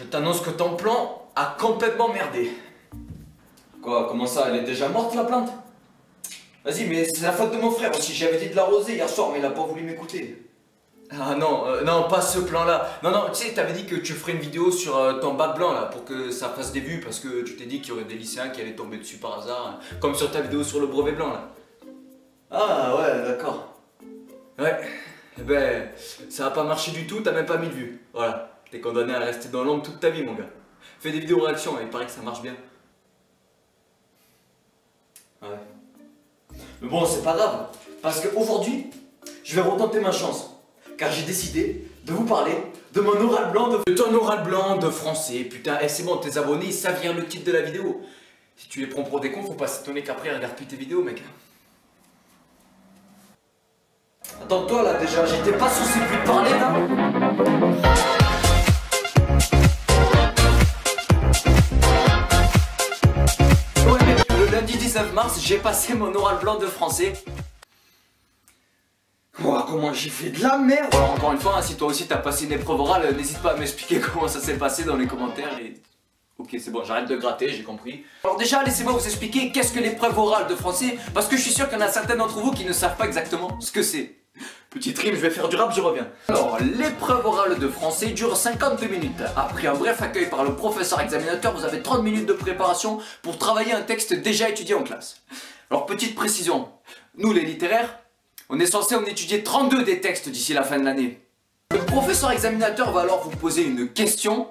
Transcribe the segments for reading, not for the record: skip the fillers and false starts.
Je t'annonce que ton plan a complètement merdé. Quoi, comment ça, elle est déjà morte la plante? Vas-y, mais c'est la faute de mon frère aussi, j'avais dit de l'arroser hier soir mais il a pas voulu m'écouter. Ah non, non, pas ce plan-là. Non, non, tu sais, t'avais dit que tu ferais une vidéo sur ton bac blanc là pour que ça fasse des vues parce que tu t'es dit qu'il y aurait des lycéens qui allaient tomber dessus par hasard, hein, comme sur ta vidéo sur le brevet blanc là. Ah ouais, d'accord. Ouais, eh ben, ça a pas marché du tout, t'as même pas 1000 vues. Voilà, t'es condamné à rester dans l'ombre toute ta vie mon gars. Fais des vidéos réactions, il paraît que ça marche bien. Ouais. Mais bon, c'est pas grave, parce qu'aujourd'hui, je vais retenter ma chance. Car j'ai décidé de vous parler de mon oral blanc de ton oral blanc de français. Putain, c'est bon, tes abonnés, ils savent lire le titre de la vidéo. Si tu les prends pour des cons, faut pas s'étonner qu'après ils regardent plus tes vidéos, mec. Attends, toi là déjà, j'étais pas censé plus te parler là. Ouais, mais le lundi 19 mars, j'ai passé mon oral blanc de français. Oh, comment j'ai fait de la merde! Alors encore une fois, hein, si toi aussi t'as passé une épreuve orale, n'hésite pas à m'expliquer comment ça s'est passé dans les commentaires et... Ok, c'est bon, j'arrête de gratter, j'ai compris. Alors déjà, laissez-moi vous expliquer qu'est-ce que l'épreuve orale de français, parce que je suis sûr qu'il y en a certains d'entre vous qui ne savent pas exactement ce que c'est. Petite rime, je vais faire du rap, je reviens. Alors, l'épreuve orale de français dure 52 minutes. Après un bref accueil par le professeur examinateur, vous avez 30 minutes de préparation pour travailler un texte déjà étudié en classe. Alors, petite précision, nous les littéraires, on est censé en étudier 32 des textes d'ici la fin de l'année. Le professeur examinateur va alors vous poser une question,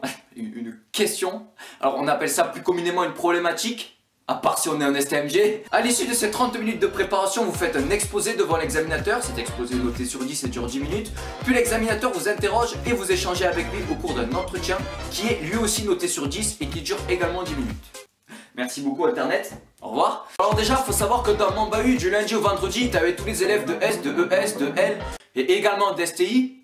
alors on appelle ça plus communément une problématique, à part si on est en STMG. À l'issue de ces 30 minutes de préparation, vous faites un exposé devant l'examinateur, cet exposé noté sur 10 et dure 10 minutes, puis l'examinateur vous interroge et vous échangez avec lui au cours d'un entretien qui est lui aussi noté sur 10 et qui dure également 10 minutes. Merci beaucoup Internet, au revoir. Alors déjà, faut savoir que dans mon bahut du lundi au vendredi, t'avais tous les élèves de S, de ES, de L et également d'STI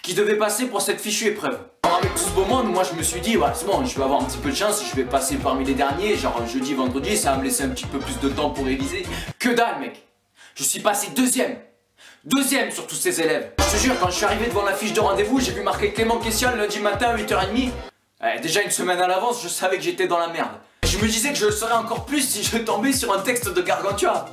qui devaient passer pour cette fichue épreuve. Alors avec tout ce beau monde, moi je me suis dit, ouais, c'est bon, je vais avoir un petit peu de chance, je vais passer parmi les derniers, genre jeudi, vendredi, ça va me laisser un petit peu plus de temps pour réviser. Que dalle mec, je suis passé deuxième sur tous ces élèves. Je te jure, quand je suis arrivé devant la fiche de rendez-vous, j'ai vu marquer Clément Question lundi matin à 8h30. Déjà une semaine à l'avance, je savais que j'étais dans la merde. Je me disais que je le saurais encore plus si je tombais sur un texte de Gargantua.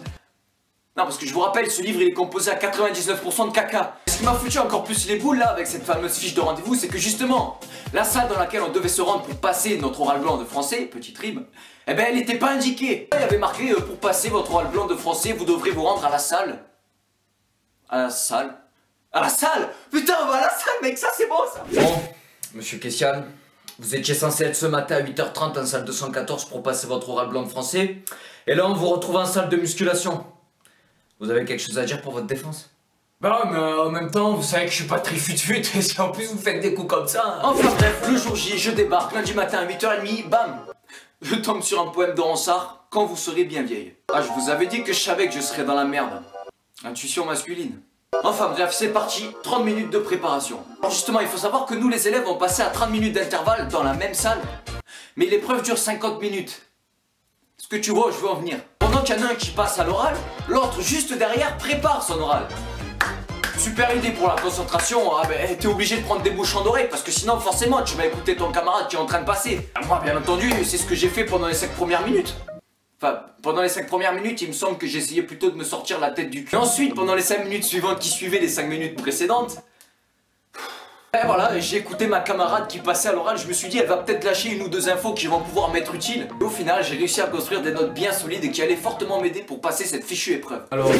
Non, parce que je vous rappelle, ce livre il est composé à 99% de caca. Ce qui m'a foutu encore plus les boules là avec cette fameuse fiche de rendez-vous, c'est que justement, la salle dans laquelle on devait se rendre pour passer notre oral blanc de français, petite rime, eh ben elle n'était pas indiquée. Il y avait marqué pour passer votre oral blanc de français, vous devrez vous rendre à la salle. À la salle? À la salle? Putain, on va à la salle, mec, ça c'est bon ça. Bon, monsieur Kessian, vous étiez censé être ce matin à 8h30 en salle 214 pour passer votre oral blanc de français. Et là, on vous retrouve en salle de musculation. Vous avez quelque chose à dire pour votre défense? Bah mais en même temps, vous savez que je suis pas très fut-fut et si en plus vous faites des coups comme ça... Hein. Enfin bref, le jour J, je débarque lundi matin à 8h30, bam! Je tombe sur un poème de Ronsard, quand vous serez bien vieille. Ah, je vous avais dit que je savais que je serais dans la merde. Intuition masculine. Enfin bref, c'est parti, 30 minutes de préparation. Alors justement, il faut savoir que nous les élèves, on passait à 30 minutes d'intervalle dans la même salle. Mais l'épreuve dure 50 minutes. Est-ce que tu vois où je veux en venir? Pendant qu'il y en a un qui passe à l'oral, l'autre juste derrière prépare son oral. Super idée pour la concentration, ah ben t'es obligé de prendre des bouchons d'oreilles parce que sinon forcément tu vas écouter ton camarade qui est en train de passer. Moi bien entendu, c'est ce que j'ai fait pendant les 5 premières minutes. Enfin, pendant les 5 premières minutes, il me semble que j'essayais plutôt de me sortir la tête du cul. Et ensuite, pendant les 5 minutes suivantes qui suivaient les 5 minutes précédentes, et voilà, j'ai écouté ma camarade qui passait à l'oral, je me suis dit elle va peut-être lâcher une ou deux infos qui vont pouvoir m'être utiles. Et au final, j'ai réussi à construire des notes bien solides et qui allaient fortement m'aider pour passer cette fichue épreuve. Alors,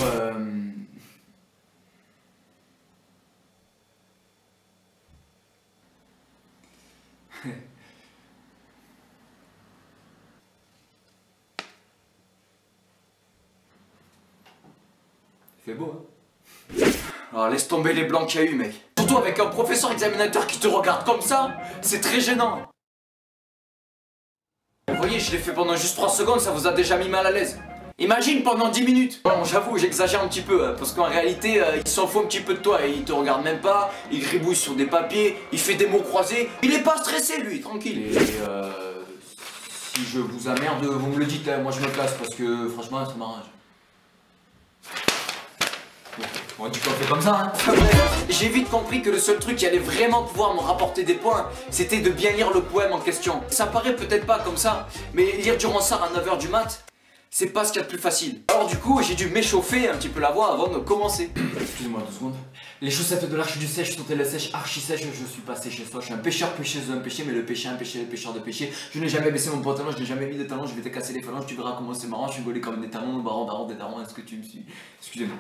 c'est beau, hein? Alors laisse tomber les blancs qu'il y a eu, mec. Surtout avec un professeur examinateur qui te regarde comme ça, c'est très gênant. Vous voyez, je l'ai fait pendant juste 3 secondes, ça vous a déjà mis mal à l'aise. Imagine pendant 10 minutes. Bon, j'avoue, j'exagère un petit peu, parce qu'en réalité, il s'en fout un petit peu de toi, et il te regarde même pas, il gribouille sur des papiers, il fait des mots croisés, il est pas stressé lui, tranquille. Et si je vous emmerde, vous me le dites, hein, moi je me casse, parce que franchement, ça m'arrange. On dit qu'on fait comme ça, hein. J'ai vite compris que le seul truc qui allait vraiment pouvoir me rapporter des points, c'était de bien lire le poème en question. Ça paraît peut-être pas comme ça, mais lire du Ronsard à 9h du mat', c'est pas ce qu'il y a de plus facile. Alors du coup, j'ai dû m'échauffer un petit peu la voix avant de commencer. Excusez-moi 2 secondes. Les chaussettes de l'arche du sèche sont elles sèches, archi sèches, je suis passé chez soi. Je suis un pêcheur pêcheuse un péché, mais le péché un péché, le pêcheur de péché. Je n'ai jamais baissé mon pantalon, je n'ai jamais mis de talons, je vais te casser les phalanges, tu verras comment c'est marrant, je suis gaulé comme des talons, baron, des darons, est-ce que tu me suis? Excusez-moi.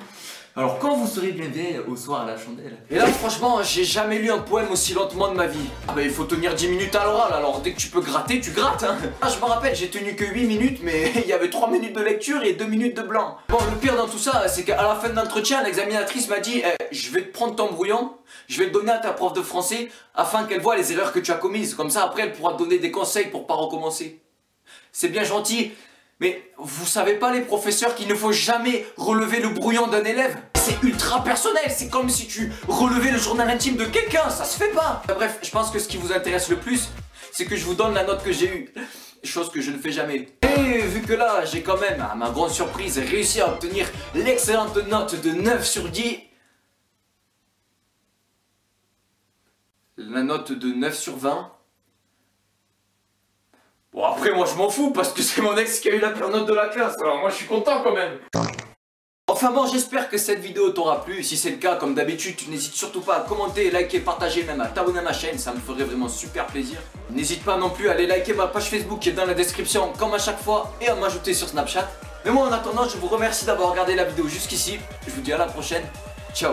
Alors quand vous serez bien vieille au soir à la chandelle. Et là franchement, j'ai jamais lu un poème aussi lentement de ma vie. Ah bah il faut tenir 10 minutes à l'oral, alors dès que tu peux gratter, tu grattes hein. Ah je me rappelle, j'ai tenu que 8 minutes, mais il y avait 3 minutes de lecture et 2 minutes de blanc. Bon le pire dans tout ça, c'est qu'à la fin de l'entretien, l'examinatrice m'a dit je vais te prendre ton brouillon, je vais le donner à ta prof de français afin qu'elle voit les erreurs que tu as commises. Comme ça après elle pourra te donner des conseils pour pas recommencer. C'est bien gentil. Mais vous savez pas les professeurs qu'il ne faut jamais relever le brouillon d'un élève? C'est ultra personnel, c'est comme si tu relevais le journal intime de quelqu'un, ça se fait pas. Bref, je pense que ce qui vous intéresse le plus, c'est que je vous donne la note que j'ai eue. Chose que je ne fais jamais. Et vu que là, j'ai quand même, à ma grande surprise, réussi à obtenir l'excellente note de 9 sur 10. La note de 9 sur 20. Bon après moi je m'en fous parce que c'est mon ex qui a eu la pire note de la classe, alors moi je suis content quand même. Enfin bon, j'espère que cette vidéo t'aura plu. Si c'est le cas, comme d'habitude, tu n'hésites surtout pas à commenter, liker, partager, même à t'abonner à ma chaîne, ça me ferait vraiment super plaisir. N'hésite pas non plus à aller liker ma page Facebook qui est dans la description comme à chaque fois et à m'ajouter sur Snapchat. Mais moi en attendant, je vous remercie d'avoir regardé la vidéo jusqu'ici. Je vous dis à la prochaine. Ciao.